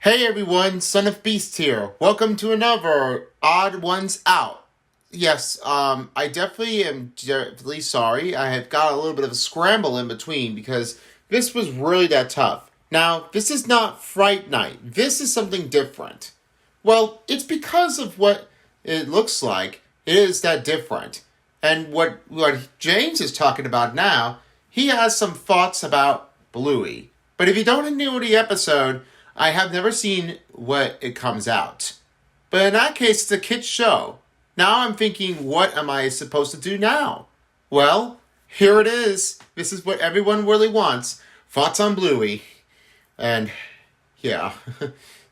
Hey everyone, Son of Beast here. Welcome to another Odd Ones Out. Yes, I definitely am sorry. I have got a little bit of a scramble in between because this was really that tough. Now, this is not Fright Night. This is something different. Well, it's because of what it looks like. It is that different. And what James is talking about now, he has some thoughts about Bluey. But if you don't know the episode, I have never seen what it comes out. But in that case, it's a kid's show. Now I'm thinking, what am I supposed to do now? Well, here it is. This is what everyone really wants. Thoughts on Bluey. And, yeah,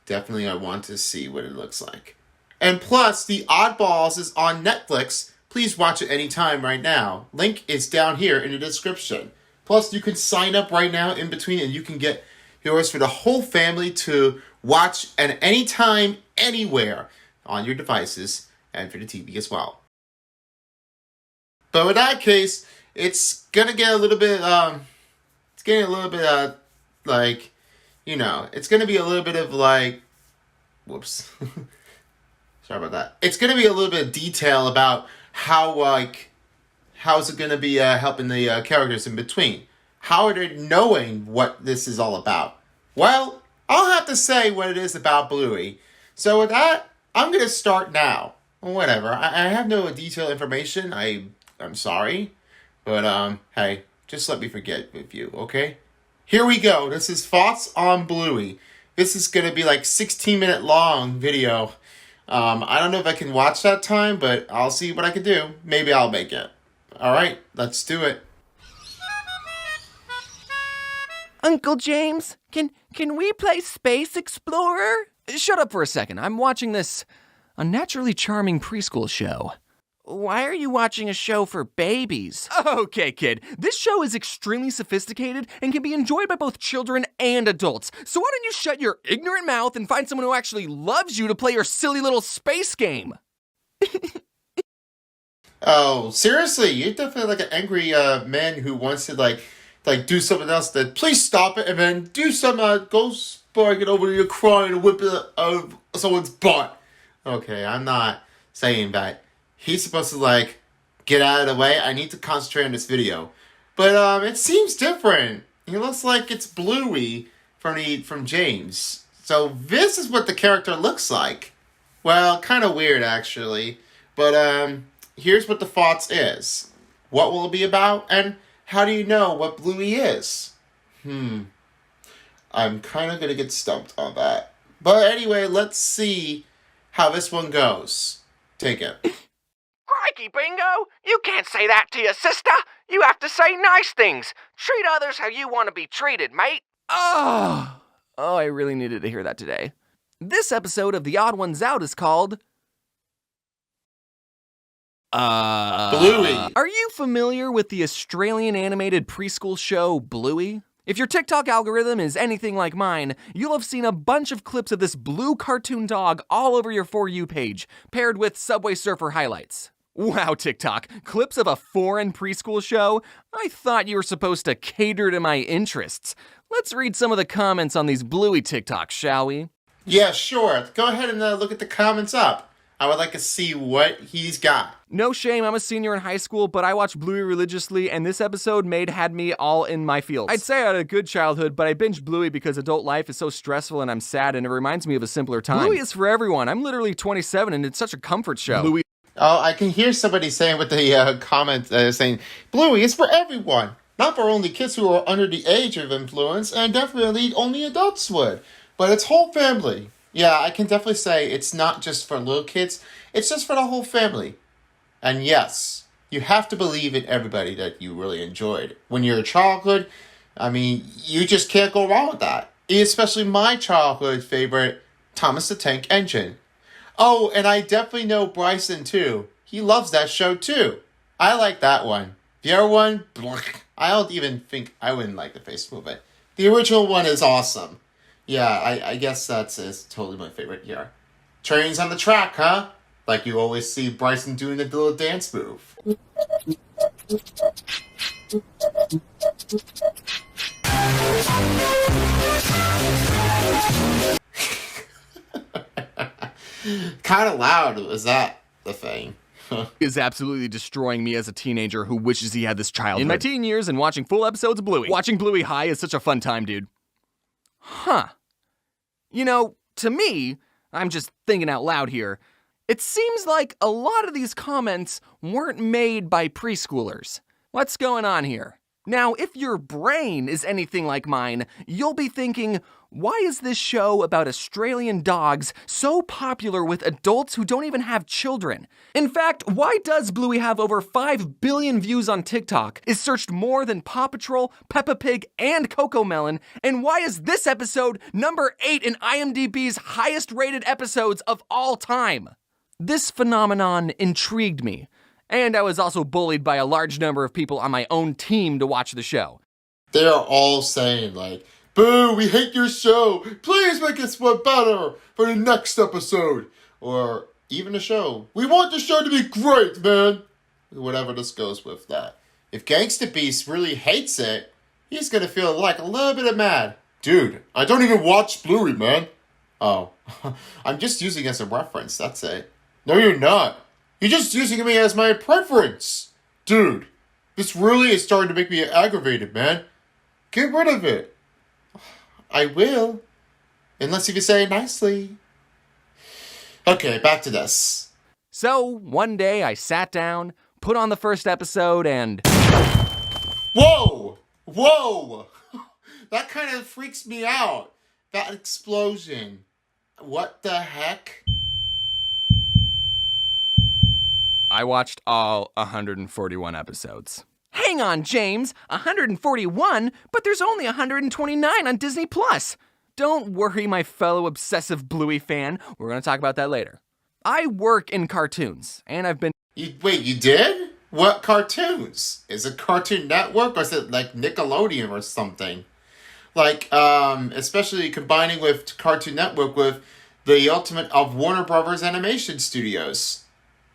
definitely I want to see what it looks like. And plus, The Oddballs is on Netflix. Please watch it anytime right now. Link is down here in the description. Plus, you can sign up right now in between and you can get yours for the whole family to watch at any time, anywhere on your devices and for the TV as well. But in that case, it's gonna get a little bit, it's gonna be a little bit of like, whoops. Sorry about that. It's gonna be a little bit of detail about how's it gonna be helping the characters in between. How are they knowing what this is all about? Well, I'll have to say what it is about Bluey. So with that, I'm going to start now. Whatever. I have no detailed information. I'm sorry. But, hey, just let me forget with you, okay? Here we go. This is Thoughts on Bluey. This is going to be like 16-minute long video. I don't know if I can watch that time, but I'll see what I can do. Maybe I'll make it. All right, let's do it. Uncle James, can we play Space Explorer? Shut up for a second. I'm watching this unnaturally charming preschool show. Why are you watching a show for babies? Okay, kid. This show is extremely sophisticated and can be enjoyed by both children and adults. So why don't you shut your ignorant mouth and find someone who actually loves you to play your silly little space game? Oh, seriously? You're definitely like an angry man who wants to like do something else, then please stop it and then do some, go spark it over your crying and whip it out of someone's butt. Okay, I'm not saying that. He's supposed to, get out of the way. I need to concentrate on this video. But, it seems different. It looks like it's Bluey from James. So this is what the character looks like. Well, kind of weird, actually. But, here's what the thoughts is. What will it be about? And how do you know what Bluey is? I'm kind of going to get stumped on that. But anyway, let's see how this one goes. Take it. Crikey, Bingo! You can't say that to your sister! You have to say nice things! Treat others how you want to be treated, mate! Oh, I really needed to hear that today. This episode of The Odd Ones Out is called Bluey. Are you familiar with the Australian animated preschool show Bluey? If your TikTok algorithm is anything like mine, you'll have seen a bunch of clips of this blue cartoon dog all over your For You page, paired with Subway Surfer highlights. Wow, TikTok, clips of a foreign preschool show? I thought you were supposed to cater to my interests. Let's read some of the comments on these Bluey TikToks, shall we? Yeah, sure. Go ahead and look at the comments up. I would like to see what he's got. No shame, I'm a senior in high school, but I watch Bluey religiously, and this episode had me all in my feels. I'd say I had a good childhood, but I binged Bluey because adult life is so stressful and I'm sad, and it reminds me of a simpler time. Bluey is for everyone. I'm literally 27, and it's such a comfort show. Bluey. Oh, I can hear somebody saying with the comment saying, Bluey is for everyone. Not for only kids who are under the age of influence, and definitely only adults would. But it's whole family. Yeah, I can definitely say it's not just for little kids. It's just for the whole family. And yes, you have to believe in everybody that you really enjoyed. When you're a childhood, I mean, you just can't go wrong with that. Especially my childhood favorite, Thomas the Tank Engine. Oh, and I definitely know Bryson, too. He loves that show, too. I like that one. The other one, I don't even think I wouldn't like the face movement. The original one is awesome. Yeah, I guess is totally my favorite here. Trains on the track, huh? Like you always see Bryson doing the little dance move. Kind of loud, is that the thing? Is absolutely destroying me as a teenager who wishes he had this childhood. In my teen years and watching full episodes of Bluey. Watching Bluey high is such a fun time, dude. Huh. You know, to me, I'm just thinking out loud here, it seems like a lot of these comments weren't made by preschoolers. What's going on here? Now, if your brain is anything like mine, you'll be thinking, why is this show about Australian dogs so popular with adults who don't even have children? In fact, why does Bluey have over 5 billion views on TikTok, is searched more than Paw Patrol, Peppa Pig, and Cocomelon, and why is this episode number 8 in IMDb's highest rated episodes of all time? This phenomenon intrigued me. And I was also bullied by a large number of people on my own team to watch the show. They are all saying, like, boo, we hate your show. Please make us one better for the next episode. Or even the show. We want the show to be great, man. Whatever this goes with that. If Gangsta Beast really hates it, he's going to feel like a little bit of mad. Dude, I don't even watch Bluey, man. Oh, I'm just using it as a reference, that's it. No, you're not. You're just using me as my preference. Dude, this really is starting to make me aggravated, man. Get rid of it. I will. Unless you can say it nicely. Okay, back to this. So, one day I sat down, put on the first episode, and... Whoa! Whoa! That kind of freaks me out. That explosion. What the heck? I watched all 141 episodes. Hang on, James! 141? But there's only 129 on Disney+. Don't worry, my fellow obsessive Bluey fan. We're gonna talk about that later. I work in cartoons, and I've been... Wait, you did? What cartoons? Is it Cartoon Network, or is it like Nickelodeon or something? Like, especially combining with Cartoon Network with the ultimate of Warner Brothers Animation Studios.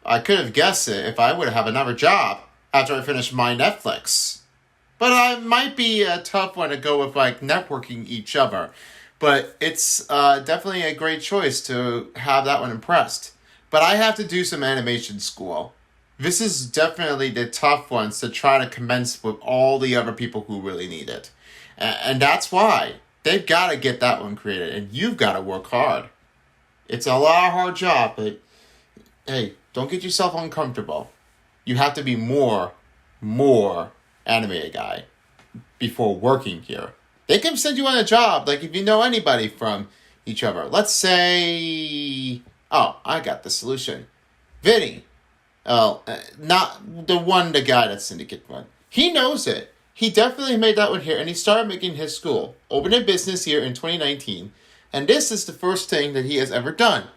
I could have guessed it if I would have another job after I finished my Netflix. But it might be a tough one to go with, like, networking each other. But it's definitely a great choice to have that one impressed. But I have to do some animation school. This is definitely the tough ones to try to commence with all the other people who really need it. And that's why they've got to get that one created. And you've got to work hard. It's a lot of hard job, but hey, don't get yourself uncomfortable. You have to be more animated guy before working here. They can send you on a job, like if you know anybody from each other. Let's say, oh, I got the solution. Vinny. Oh, not the guy that's Syndicate one. He knows it. He definitely made that one here, and he started making his school. Opened a business here in 2019, and this is the first thing that he has ever done.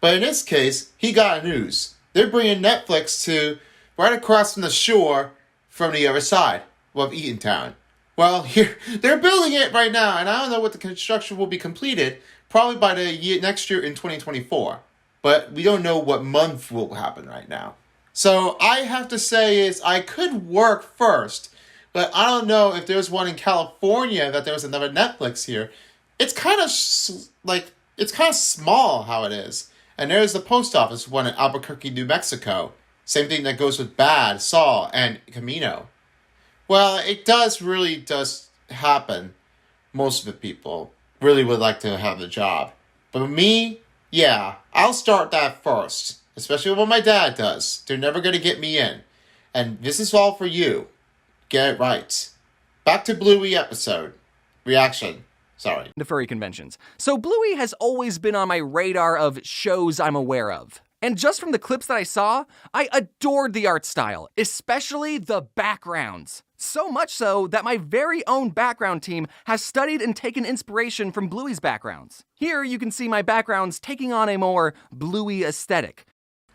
But in this case, he got news. They're bringing Netflix to right across from the shore from the other side of Eatontown. Well, here they're building it right now, and I don't know what the construction will be completed, probably by the next year in 2024. But we don't know what month will happen right now. So I have to say is I could work first, but I don't know if there's one in California that there was another Netflix here. It's kind of it's kind of small how it is. And there's the post office one in Albuquerque, New Mexico. Same thing that goes with Bad, Saw, and Camino. Well, it really does happen. Most of the people really would like to have the job. But me, yeah, I'll start that first. Especially what my dad does. They're never going to get me in. And this is all for you. Get it right. Back to Bluey episode. Reaction. Sorry. To furry conventions. So Bluey has always been on my radar of shows I'm aware of. And just from the clips that I saw, I adored the art style, especially the backgrounds. So much so that my very own background team has studied and taken inspiration from Bluey's backgrounds. Here you can see my backgrounds taking on a more Bluey aesthetic.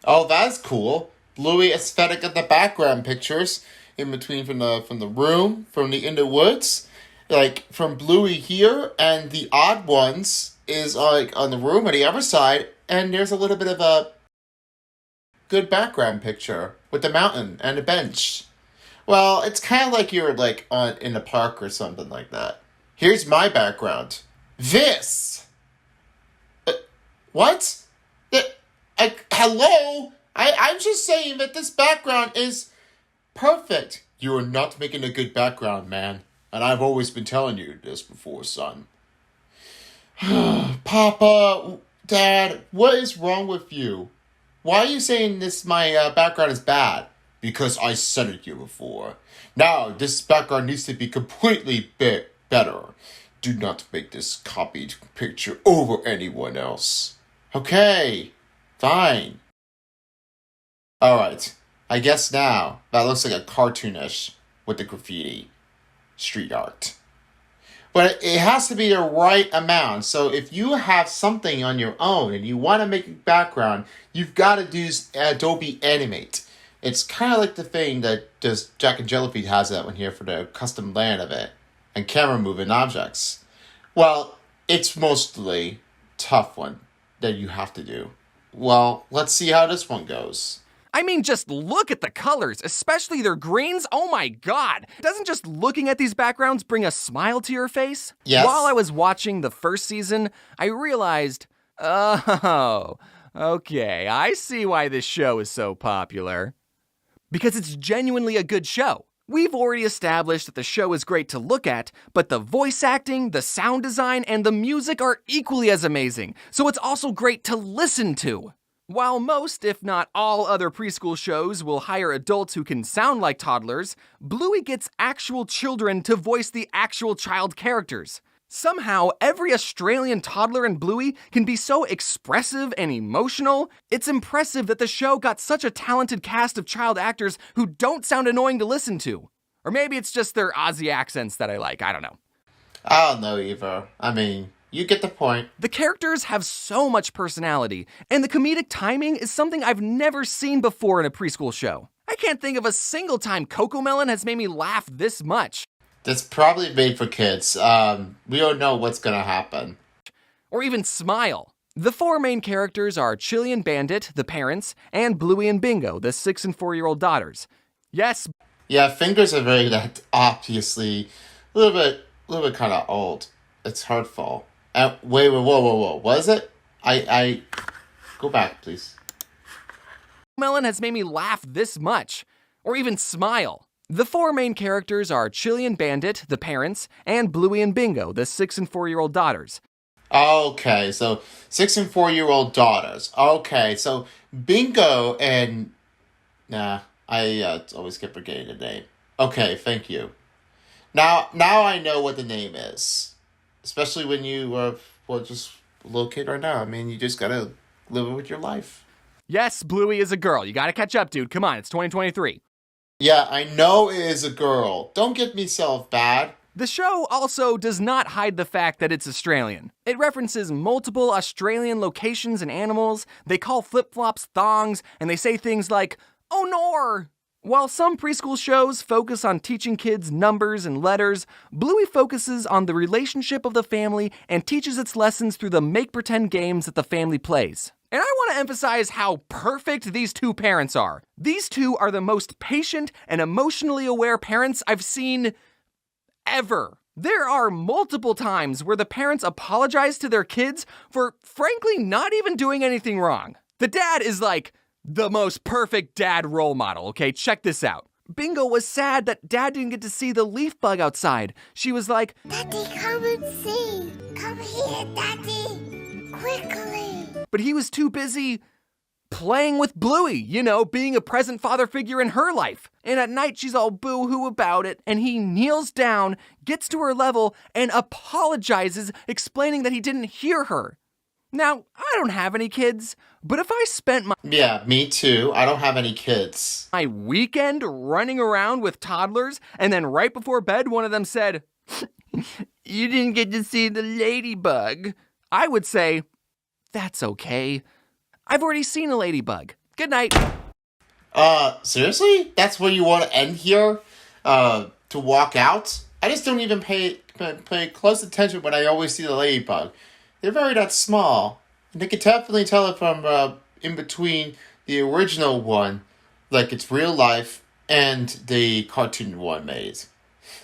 Oh, that's cool. Bluey aesthetic of the background pictures in between from the room, from in the woods. Like, from Bluey here, and the odd ones is, like, on the room on the other side, and there's a little bit of a good background picture with the mountain and a bench. Well, it's kind of like you're, like, in the park or something like that. Here's my background. This! What? Hello? I'm just saying that this background is perfect. You are not making a good background, man. And I've always been telling you this before, son. Papa, Dad, what is wrong with you? Why are you saying my background is bad? Because I said it to you before. Now, this background needs to be completely better. Do not make this copied picture over anyone else. Okay, fine. Alright, I guess now that looks like a cartoonish with the graffiti street art. But it has to be the right amount. So if you have something on your own and you want to make a background, you've got to do Adobe Animate. It's kind of like the thing that just Jack and Jellyfeed has that one here for the custom land of it and camera moving objects. Well, it's mostly tough one that you have to do. Well, let's see how this one goes. I mean, just look at the colors, especially their greens. Oh my god! Doesn't just looking at these backgrounds bring a smile to your face? Yes. While I was watching the first season, I realized, oh, okay, I see why this show is so popular. Because it's genuinely a good show. We've already established that the show is great to look at, but the voice acting, the sound design, and the music are equally as amazing, so it's also great to listen to. While most, if not all, other preschool shows will hire adults who can sound like toddlers, Bluey gets actual children to voice the actual child characters. Somehow, every Australian toddler in Bluey can be so expressive and emotional. It's impressive that the show got such a talented cast of child actors who don't sound annoying to listen to. Or maybe it's just their Aussie accents that I like, I don't know. I don't know either. I mean, you get the point. The characters have so much personality, and the comedic timing is something I've never seen before in a preschool show. I can't think of a single time Cocomelon has made me laugh this much. That's probably made for kids. We don't know what's gonna happen. Or even smile. The four main characters are Chilean Bandit, the parents, and Bluey and Bingo, the 6 and 4-year-old daughters. Yes. Yeah, fingers are very that obviously a little bit kind of old. It's hurtful. Wait, whoa. What is it? I go back, please. Melon has made me laugh this much. Or even smile. The four main characters are Chilean Bandit, the parents, and Bluey and Bingo, the 6 and 4-year-old daughters. Okay, so 6 and 4-year-old daughters. Okay, so Bingo and... Nah, I always keep forgetting the name. Okay, thank you. Now I know what the name is. Especially when you are, just a little kid right now. I mean, you just gotta live with your life. Yes, Bluey is a girl. You gotta catch up, dude. Come on, it's 2023. Yeah, I know it is a girl. Don't get me so bad. The show also does not hide the fact that it's Australian. It references multiple Australian locations and animals, they call flip-flops thongs, and they say things like, "Oh nor!" While some preschool shows focus on teaching kids numbers and letters, Bluey focuses on the relationship of the family and teaches its lessons through the make-pretend games that the family plays. And I want to emphasize how perfect these two parents are. These two are the most patient and emotionally aware parents I've seen ever. There are multiple times where the parents apologize to their kids for, frankly, not even doing anything wrong. The dad is like the most perfect dad role model, okay? Check this out. Bingo was sad that dad didn't get to see the leaf bug outside. She was like, "Daddy, come and see. Come here, Daddy. Quickly." But he was too busy playing with Bluey, being a present father figure in her life. And at night, she's all boo-hoo about it, and he kneels down, gets to her level, and apologizes, explaining that he didn't hear her. Now, I don't have any kids, but if I spent Yeah, me too. I don't have any kids. my weekend running around with toddlers, and then right before bed, one of them said, "You didn't get to see the ladybug," I would say, "That's okay. I've already seen a ladybug. Good night." Seriously? That's where you want to end here? To walk out? I just don't even pay close attention when I always see the ladybug. They're very that small. And they can definitely tell it from in between the original one, like it's real life, and the cartoon one made.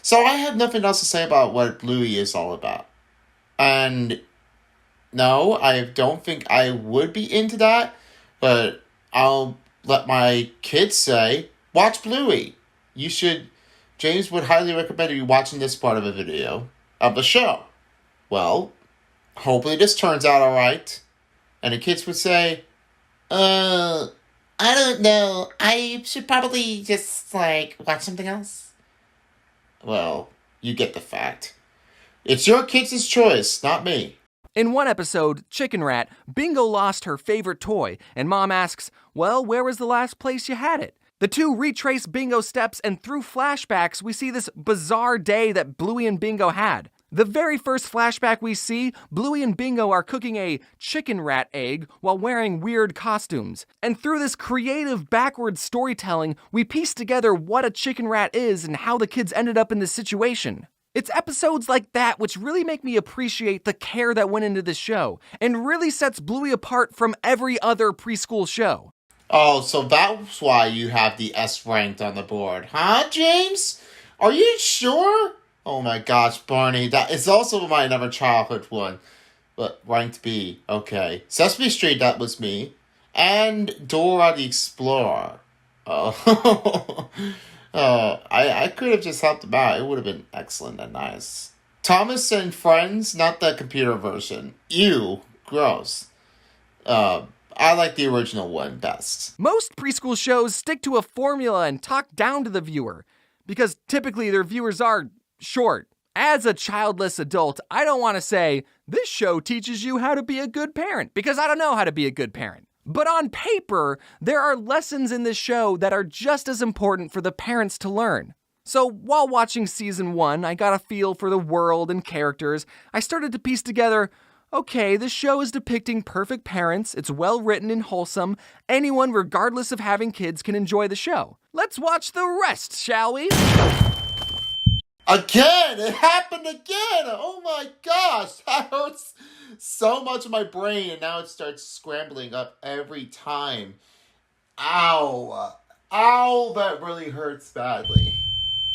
So I have nothing else to say about what Bluey is all about. And no, I don't think I would be into that. But I'll let my kids say, watch Bluey. You should, James would highly recommend you watching this part of a video of the show. Well, hopefully this turns out alright. And the kids would say, I don't know. I should probably just, watch something else. Well, you get the fact. It's your kids' choice, not me. In one episode, Chicken Rat, Bingo lost her favorite toy, and Mom asks, well, where was the last place you had it? The two retrace Bingo's steps, and through flashbacks, we see this bizarre day that Bluey and Bingo had. The very first flashback we see, Bluey and Bingo are cooking a chicken rat egg while wearing weird costumes. And through this creative backwards storytelling, we piece together what a chicken rat is and how the kids ended up in this situation. It's episodes like that which really make me appreciate the care that went into this show, and really sets Bluey apart from every other preschool show. Oh, so that's why you have the S ranked on the board, huh, James? Are you sure? Oh my gosh, Barney, that is also my another childhood one. But ranked B, okay. Sesame Street, that was me. And Dora the Explorer. Oh, I could have just helped him out. It would have been excellent and nice. Thomas and Friends, not the computer version. Ew, gross. I like the original one best. Most preschool shows stick to a formula and talk down to the viewer, because typically their viewers are short. As a childless adult, I don't want to say, this show teaches you how to be a good parent, because I don't know how to be a good parent. But on paper, there are lessons in this show that are just as important for the parents to learn. So while watching season 1, I got a feel for the world and characters. I started to piece together, okay, this show is depicting perfect parents, it's well written and wholesome, anyone regardless of having kids can enjoy the show. Let's watch the rest, shall we? Again! It happened again! Oh my gosh! That hurts so much in my brain, and now it starts scrambling up every time. Ow! Ow, that really hurts badly.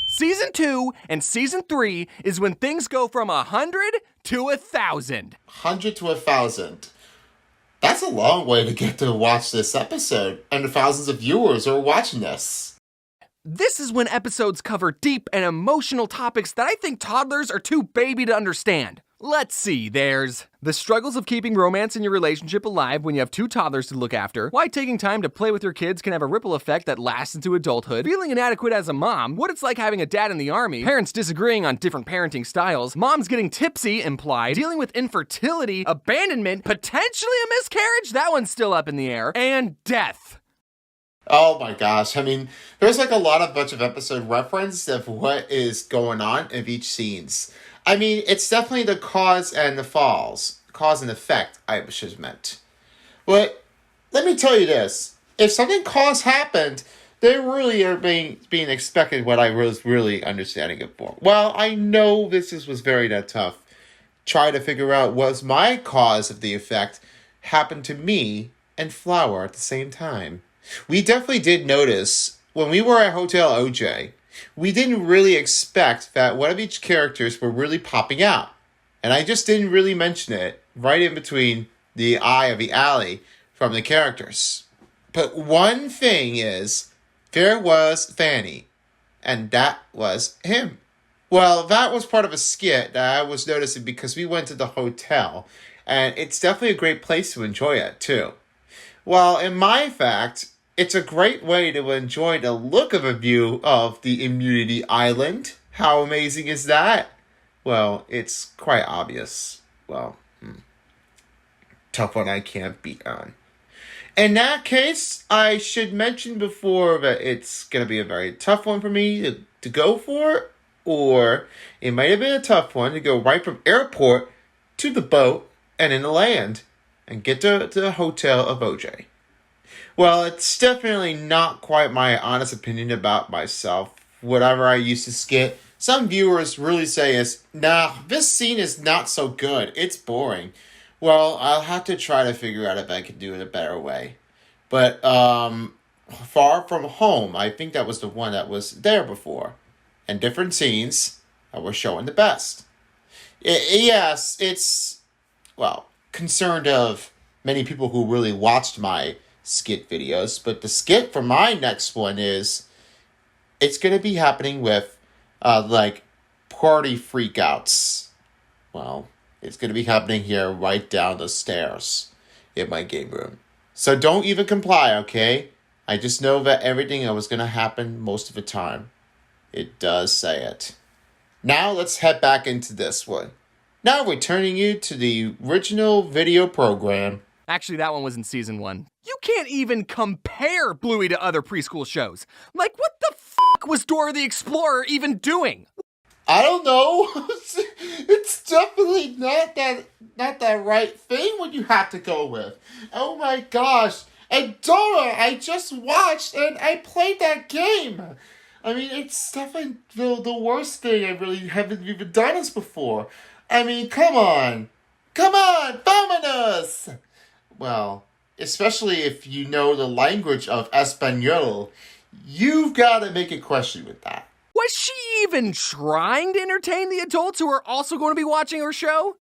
Season 2 and Season 3 is when things go from 100 to 1,000. 100 to 1,000. That's a long way to get to watch this episode, and the thousands of viewers who are watching this. This is when episodes cover deep and emotional topics that I think toddlers are too baby to understand. Let's see, there's the struggles of keeping romance in your relationship alive when you have two toddlers to look after, why taking time to play with your kids can have a ripple effect that lasts into adulthood, feeling inadequate as a mom, what it's like having a dad in the army, parents disagreeing on different parenting styles, moms getting tipsy, implied, dealing with infertility, abandonment, potentially a miscarriage, that one's still up in the air, and death. Oh my gosh, I mean, there's like a lot of bunch of episode reference of what is going on in each scenes. I mean, it's definitely the cause and the falls. Cause and effect, I should have meant. But let me tell you this. If something cause happened, they really are being expected what I was really understanding it for. Well, I know this was very tough. Try to figure out was my cause of the effect happened to me and Flower at the same time. We definitely did notice when we were at Hotel OJ, we didn't really expect that one of each characters were really popping out. And I just didn't really mention it right in between the eye of the alley from the characters. But one thing is, there was Fanny, and that was him. Well, that was part of a skit that I was noticing because we went to the hotel, and it's definitely a great place to enjoy it, too. Well, in my fact, it's a great way to enjoy the look of a view of the Immunity Island. How amazing is that? Well, it's quite obvious. Well, tough one I can't beat on. In that case, I should mention before that it's going to be a very tough one for me to go for, or it might have been a tough one to go right from airport to the boat and in the land and get to the hotel of OJ. Well, it's definitely not quite my honest opinion about myself. Whatever I used to skit, some viewers really say is, nah, this scene is not so good. It's boring. Well, I'll have to try to figure out if I can do it a better way. But, Far From Home, I think that was the one that was there before. And different scenes that were showing the best. Yes, it's, well, concerned of many people who really watched my skit videos. But the skit for my next one is it's going to be happening with like party freakouts. Well, it's going to be happening here right down the stairs in my game room. So don't even comply, okay? I just know that everything that was going to happen most of the time. It does say it. Now let's head back into this one. Now we're turning you to the original video program. Actually, that one was in season 1. You can't even compare Bluey to other preschool shows. Like, what the fuck was Dora the Explorer even doing? I don't know. It's definitely not that right thing when you have to go with. Oh my gosh. And Dora, I just watched and I played that game. I mean, it's definitely the worst thing. I really haven't even done this before. I mean, come on. Come on, vámonos! Well, especially if you know the language of Espanol, you've got to make a question with that. Was she even trying to entertain the adults who are also going to be watching her show?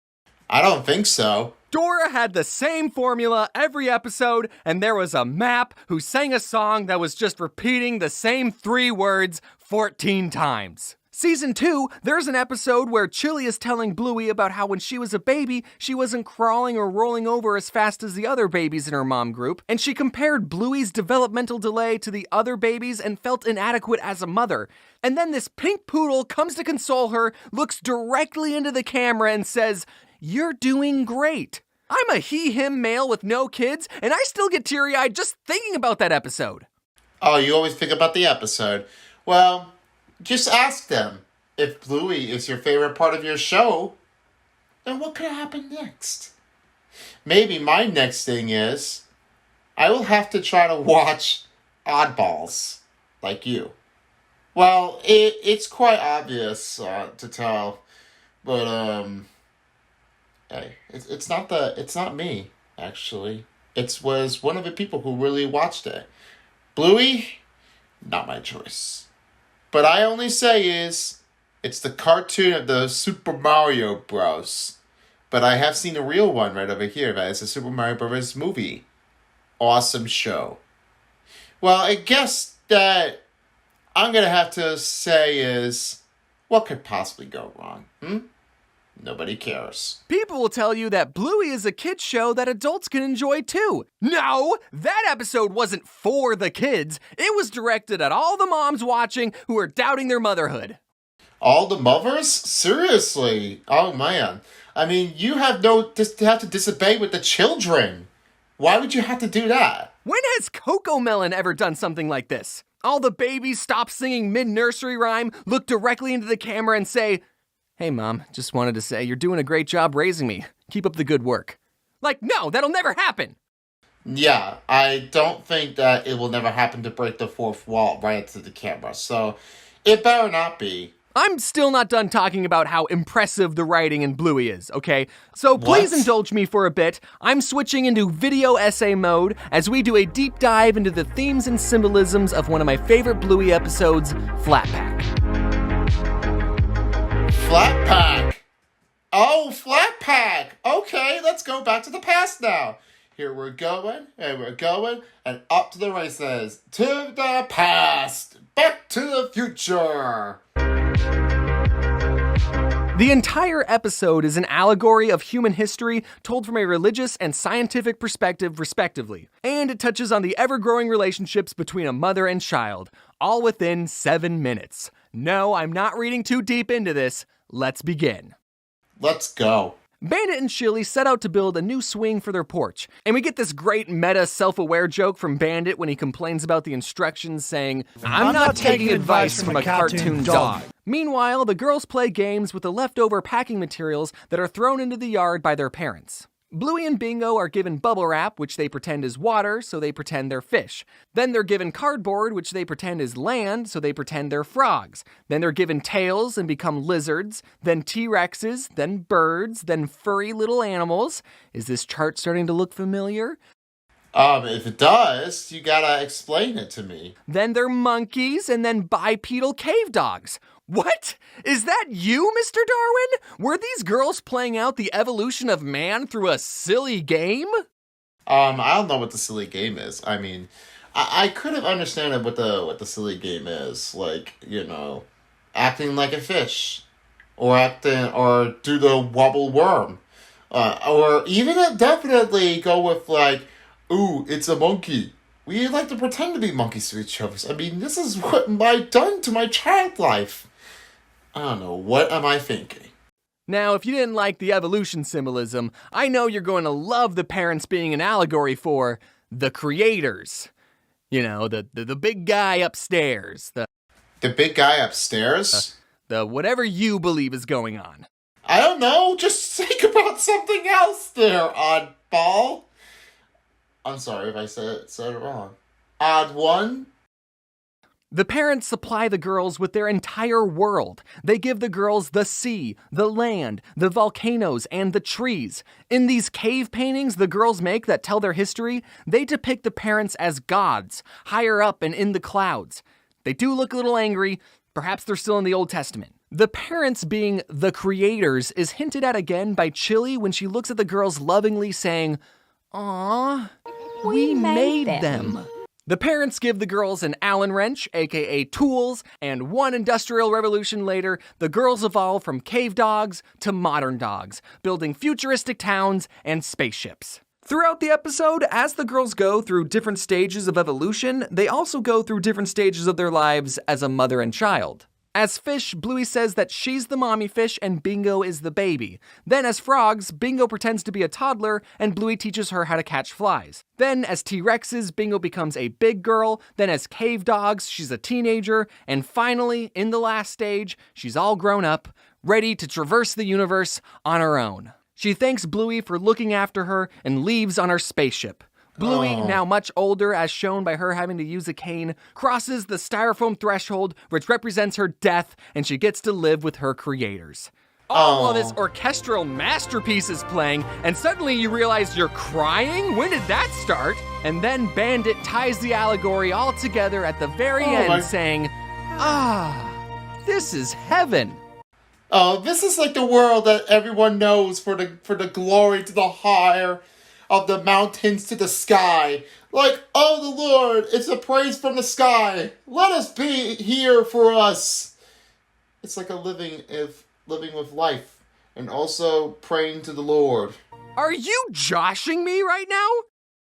I don't think so. Dora had the same formula every episode, and there was a map who sang a song that was just repeating the same 3 words 14 times. Season 2, there's an episode where Chili is telling Bluey about how when she was a baby, she wasn't crawling or rolling over as fast as the other babies in her mom group, and she compared Bluey's developmental delay to the other babies and felt inadequate as a mother. And then this pink poodle comes to console her, looks directly into the camera and says, "You're doing great." I'm a he-him male with no kids, and I still get teary-eyed just thinking about that episode. Oh, you always think about the episode. Well, just ask them. If Bluey is your favorite part of your show, then what could happen next? Maybe my next thing is I will have to try to watch Oddballs like you. Well, it's quite obvious to tell, but hey, it's not me actually. It was one of the people who really watched it. Bluey, not my choice. But I only say is, it's the cartoon of the Super Mario Bros. But I have seen the real one right over here. That is a Super Mario Bros. Movie. Awesome show. Well, I guess that I'm going to have to say is, what could possibly go wrong? Nobody cares. People will tell you that Bluey is a kid's show that adults can enjoy too. No, that episode wasn't for the kids. It was directed at all the moms watching who are doubting their motherhood. All the mothers? Seriously? Oh man. I mean, you have to disobey with the children. Why would you have to do that? When has Coco Melon ever done something like this? All the babies stop singing mid-nursery rhyme, look directly into the camera and say, "Hey, Mom, just wanted to say you're doing a great job raising me. Keep up the good work." Like, no, that'll never happen. Yeah, I don't think that it will never happen to break the fourth wall right into the camera, so it better not be. I'm still not done talking about how impressive the writing in Bluey is, okay? So please indulge me for a bit. I'm switching into video essay mode as we do a deep dive into the themes and symbolisms of one of my favorite Bluey episodes, Flat Pack. Flat Pack! Oh, Flat Pack! Okay, let's go back to the past now. Here we're going, and up to the races. To the past! Back to the future! The entire episode is an allegory of human history told from a religious and scientific perspective, respectively. And it touches on the ever-growing relationships between a mother and child, all within 7 minutes. No, I'm not reading too deep into this. Let's begin. Let's go. Bandit and Chili set out to build a new swing for their porch, and we get this great meta self-aware joke from Bandit when he complains about the instructions saying, "I'm not taking advice from a cartoon dog." Meanwhile, the girls play games with the leftover packing materials that are thrown into the yard by their parents. Bluey and Bingo are given bubble wrap, which they pretend is water, so they pretend they're fish. Then they're given cardboard, which they pretend is land, so they pretend they're frogs. Then they're given tails and become lizards, then T-Rexes, then birds, then furry little animals. Is this chart starting to look familiar? If it does, you gotta explain it to me. Then they're monkeys, and then bipedal cave dogs. What? Is that you, Mr. Darwin? Were these girls playing out the evolution of man through a silly game? I don't know what the silly game is. I mean, I could have understood what the silly game is. Like, acting like a fish. Or do the wobble worm. Or even definitely go with like, ooh, it's a monkey. We like to pretend to be monkeys to each other. I mean, this is what I've done to my child life. I don't know, what am I thinking? Now, if you didn't like the evolution symbolism, I know you're going to love the parents being an allegory for the creators. The big guy upstairs. The big guy upstairs? The whatever you believe is going on. I don't know, just think about something else there, oddball. I'm sorry if I said it wrong. Odd one? The parents supply the girls with their entire world. They give the girls the sea, the land, the volcanoes, and the trees. In these cave paintings the girls make that tell their history, they depict the parents as gods, higher up and in the clouds. They do look a little angry. Perhaps they're still in the Old Testament. The parents being the creators is hinted at again by Chili when she looks at the girls lovingly saying, "Aww, we made them." The parents give the girls an Allen wrench, aka tools, and one industrial revolution later, the girls evolve from cave dogs to modern dogs, building futuristic towns and spaceships. Throughout the episode, as the girls go through different stages of evolution, they also go through different stages of their lives as a mother and child. As fish, Bluey says that she's the mommy fish and Bingo is the baby. Then as frogs, Bingo pretends to be a toddler and Bluey teaches her how to catch flies. Then as T-Rexes, Bingo becomes a big girl. Then as cave dogs, she's a teenager. And finally, in the last stage, she's all grown up, ready to traverse the universe on her own. She thanks Bluey for looking after her and leaves on her spaceship. Bluey, now much older, as shown by her having to use a cane, crosses the styrofoam threshold, which represents her death, and she gets to live with her creators. All while this orchestral masterpiece is playing, and suddenly you realize you're crying? When did that start? And then Bandit ties the allegory all together at the very end, saying, this is heaven. Oh, this is like the world that everyone knows for the glory to the higher of the mountains to the sky. Like, oh the Lord, it's a praise from the sky. Let us be here for us. It's like a living with life and also praying to the Lord. Are you joshing me right now?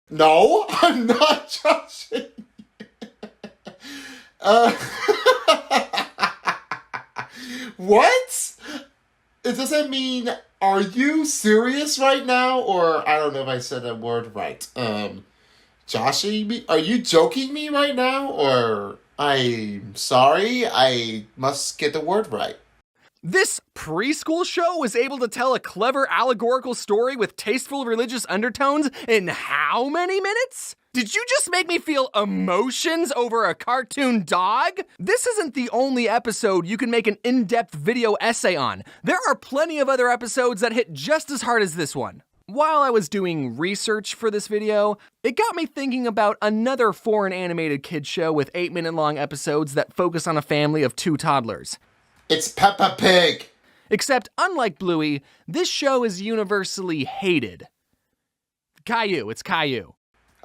No, I'm not joshing. What? Does that mean, are you serious right now? Or, I don't know if I said that word right. Joshing me? Are you joking me right now? Or, I'm sorry, I must get the word right. This preschool show was able to tell a clever allegorical story with tasteful religious undertones in how many minutes? Did you just make me feel emotions over a cartoon dog? This isn't the only episode you can make an in-depth video essay on. There are plenty of other episodes that hit just as hard as this one. While I was doing research for this video, it got me thinking about another foreign animated kids show with 8-minute long episodes that focus on a family of 2 toddlers. It's Peppa Pig! Except, unlike Bluey, this show is universally hated. Caillou, it's Caillou.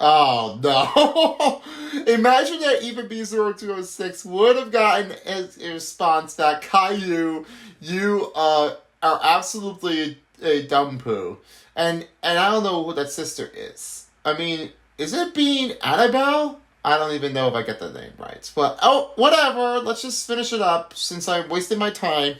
Oh no! Imagine that even B0206 would have gotten a response that Caillou, you are absolutely a dumb poo. And I don't know who that sister is. I mean, is it being Annabelle? I don't even know if I get the name right. But, whatever. Let's just finish it up since I wasted my time.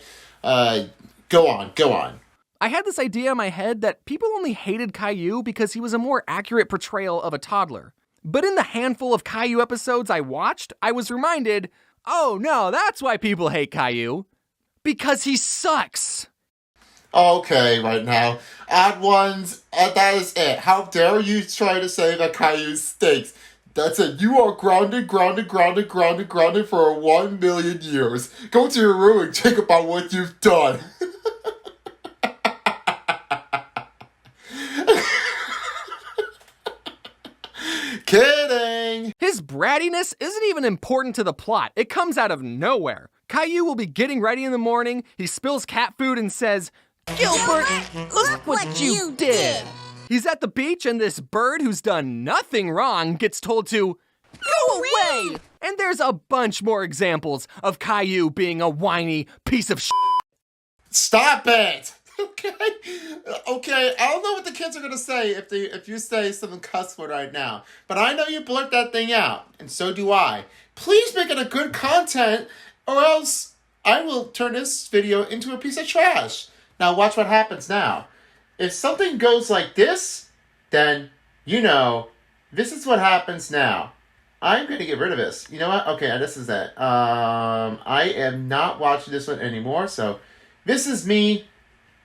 Go on. I had this idea in my head that people only hated Caillou because he was a more accurate portrayal of a toddler. But in the handful of Caillou episodes I watched, I was reminded, oh no, that's why people hate Caillou. Because he sucks. Okay, right now. Odd ones, that is it. How dare you try to say that Caillou stinks? That's it. You are grounded for 1 million years. Go to your room and think about what you've done. Kidding! His brattiness isn't even important to the plot. It comes out of nowhere. Caillou will be getting ready in the morning. He spills cat food and says, Gilbert, look what you did. He's at the beach and this bird who's done nothing wrong gets told to go away! And there's a bunch more examples of Caillou being a whiny piece of shit. Stop it! Okay? Okay, I don't know what the kids are gonna say if you say some cuss word right now. But I know you blurt that thing out, and so do I. Please make it a good content, or else I will turn this video into a piece of trash. Now watch what happens now. If something goes like this, then you know this is what happens now. I'm gonna get rid of this. You know what? Okay, this is it. I am not watching this one anymore, so this is me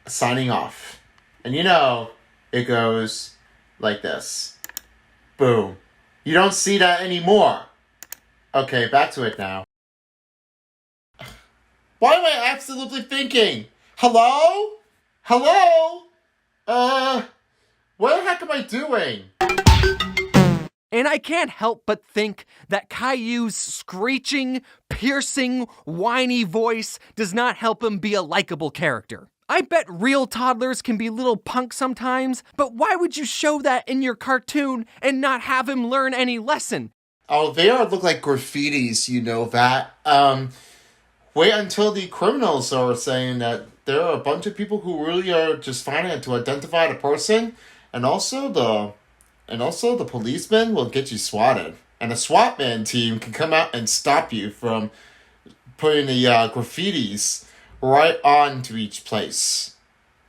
signing off. And you know, it goes like this. Boom. You don't see that anymore. Okay, back to it now. Why am I absolutely thinking? Hello? Hello? What the heck am I doing? And I can't help but think that Caillou's screeching, piercing, whiny voice does not help him be a likable character. I bet real toddlers can be little punks sometimes, but why would you show that in your cartoon and not have him learn any lesson? Oh, they all look like graffitis, you know that. Wait until the criminals are saying that there are a bunch of people who really are just finding it to identify the person, and also the policeman will get you swatted. And the SWAT man team can come out and stop you from putting the graffitis right onto each place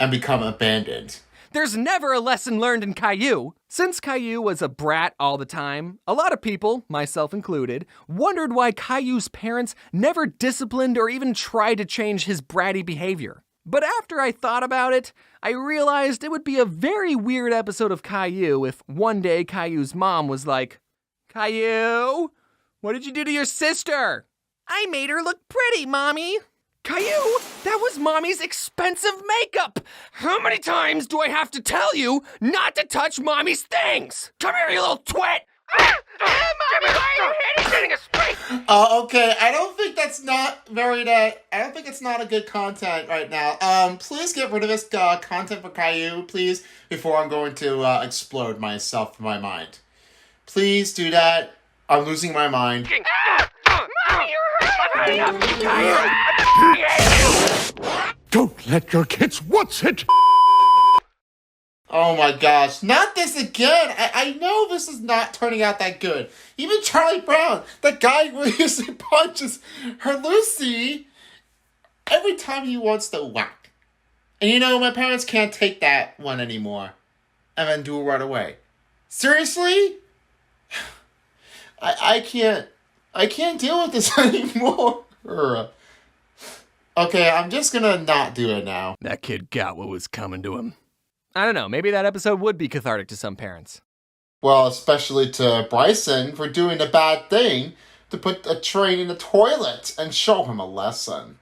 and become abandoned. There's never a lesson learned in Caillou. Since Caillou was a brat all the time, a lot of people, myself included, wondered why Caillou's parents never disciplined or even tried to change his bratty behavior. But after I thought about it, I realized it would be a very weird episode of Caillou if one day Caillou's mom was like, Caillou, what did you do to your sister? I made her look pretty, Mommy. Caillou, that was Mommy's expensive makeup! How many times do I have to tell you not to touch Mommy's things? Come here, you little twit! Mommy, why are you hitting a straight? Okay, I don't think it's not a good content right now. Please get rid of this content for Caillou, please, before I'm going to explode myself from my mind. Please do that. I'm losing my mind. Mommy, you're hurting me! Don't let your kids watch it! Oh my gosh, not this again! I know this is not turning out that good. Even Charlie Brown, the guy who usually punches her Lucy every time he wants to whack. And you know, my parents can't take that one anymore. And then do it right away. Seriously? I can't deal with this anymore. Okay, I'm just gonna not do it now. That kid got what was coming to him. I don't know, maybe that episode would be cathartic to some parents. Well, especially to Bryson for doing the bad thing to put a train in the toilet and show him a lesson.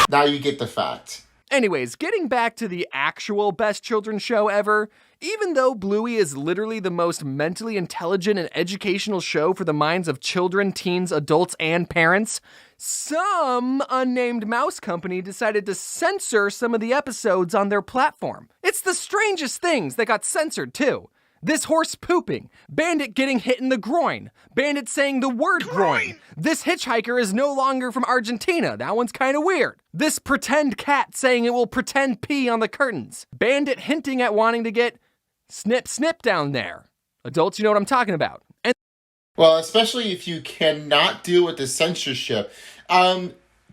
Now you get the fact. Anyways, getting back to the actual best children's show ever, even though Bluey is literally the most mentally intelligent and educational show for the minds of children, teens, adults, and parents, some unnamed mouse company decided to censor some of the episodes on their platform. It's the strangest things that got censored, too. This horse pooping, Bandit getting hit in the groin, Bandit saying the word groin. This hitchhiker is no longer from Argentina, that one's kinda weird. This pretend cat saying it will pretend pee on the curtains. Bandit hinting at wanting to get snip snip down there. Adults, you know what I'm talking about. And well, especially if you cannot deal with the censorship,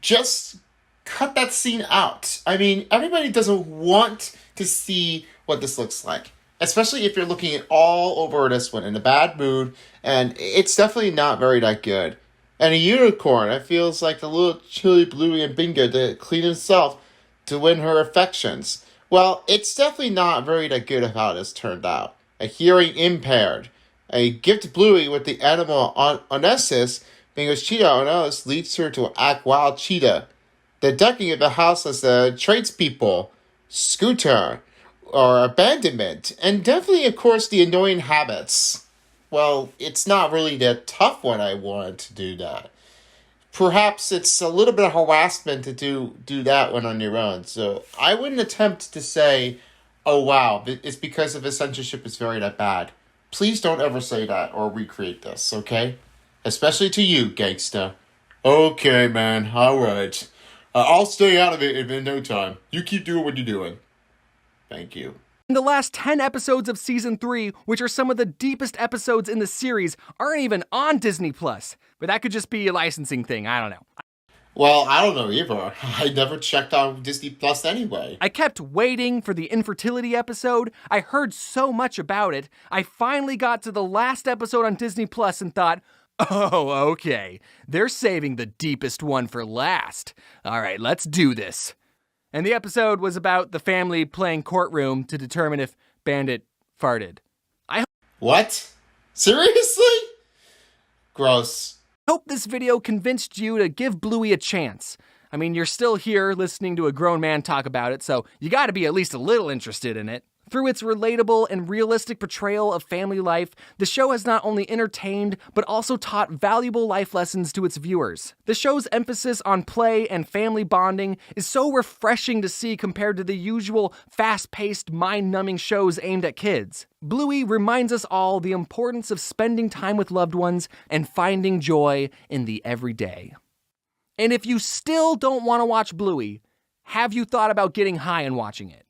just cut that scene out. I mean, everybody doesn't want to see what this looks like. Especially if you're looking at all over this one in a bad mood, and it's definitely not very that good. And a unicorn, it feels like the little chilly Bluey and Bingo to clean himself to win her affections. Well, it's definitely not very that good of how this turned out. A hearing impaired, a gift Bluey with the animal Onesimus, Bingo's cheetah Onesimus leads her to act wild cheetah. The decking of the house as the tradespeople, scooter, or abandonment, and definitely, of course, the annoying habits. Well, it's not really that tough when I wanted to do that. perhaps it's a little bit of harassment to do that one on your own. So I wouldn't attempt to say, oh wow, it's because of his censorship is very that bad. Please don't ever say that or recreate this, okay? Especially to you, gangsta. Okay, man, alright. I'll stay out of it in no time. You keep doing what you're doing. Thank you. The last 10 episodes of Season 3, which are some of the deepest episodes in the series, aren't even on Disney+. But that could just be a licensing thing, I don't know. Well, I don't know either. I never checked on Disney Plus anyway. I kept waiting for the infertility episode. I heard so much about it. I finally got to the last episode on Disney Plus and thought, oh, okay. They're saving the deepest one for last. All right, let's do this. And the episode was about the family playing courtroom to determine if Bandit farted. What? Seriously? Gross. Hope this video convinced you to give Bluey a chance. I mean, you're still here listening to a grown man talk about it, so you gotta be at least a little interested in it. Through its relatable and realistic portrayal of family life, the show has not only entertained, but also taught valuable life lessons to its viewers. The show's emphasis on play and family bonding is so refreshing to see compared to the usual fast-paced, mind-numbing shows aimed at kids. Bluey reminds us all the importance of spending time with loved ones and finding joy in the everyday. And if you still don't want to watch Bluey, have you thought about getting high and watching it?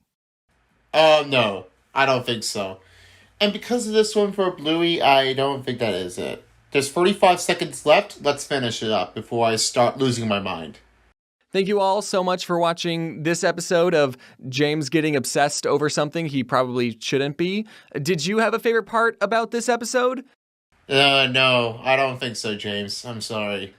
No, I don't think so. And because of this one for Bluey, I don't think that is it. There's 45 seconds left. Let's finish it up before I start losing my mind. Thank you all so much for watching this episode of James getting obsessed over something he probably shouldn't be. Did you have a favorite part about this episode? No, I don't think so, James. I'm sorry.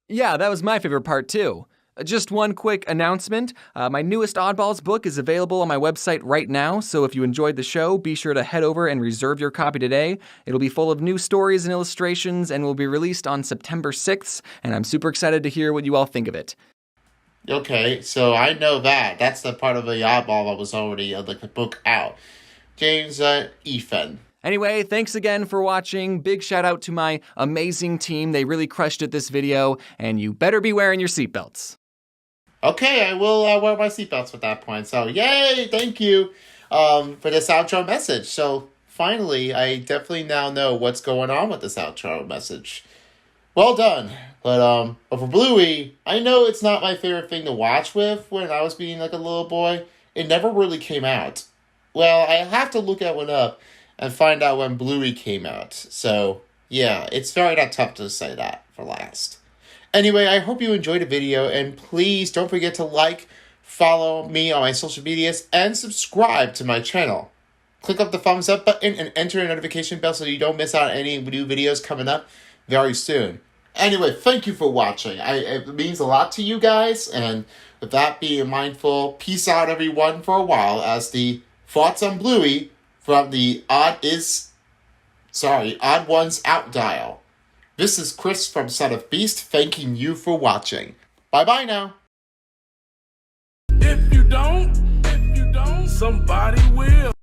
Yeah, that was my favorite part too. Just one quick announcement. My newest Oddballs book is available on my website right now, so if you enjoyed the show, be sure to head over and reserve your copy today. It'll be full of new stories and illustrations and will be released on September 6th, and I'm super excited to hear what you all think of it. Okay, so I know that. That's the part of the Oddball that was already like the book out. James, Ethan. Anyway, thanks again for watching. Big shout out to my amazing team. They really crushed it this video, and you better be wearing your seatbelts. Okay, I will wear my seatbelts at that point. So, yay! Thank you for this outro message. So, finally, I definitely now know what's going on with this outro message. Well done. But for Bluey, I know it's not my favorite thing to watch with when I was being like a little boy. It never really came out. Well, I have to look that one up and find out when Bluey came out. So, yeah, it's very not tough to say that for last. Anyway, I hope you enjoyed the video, and please don't forget to like, follow me on my social medias, and subscribe to my channel. Click up the thumbs up button and enter a notification bell so you don't miss out on any new videos coming up very soon. Anyway, thank you for watching. It means a lot to you guys, and with that being mindful, peace out everyone for a while as the thoughts on Bluey from the Odd Ones Out dial. This is Chris from Son of Beast thanking you for watching. Bye-bye now. If you don't, somebody will.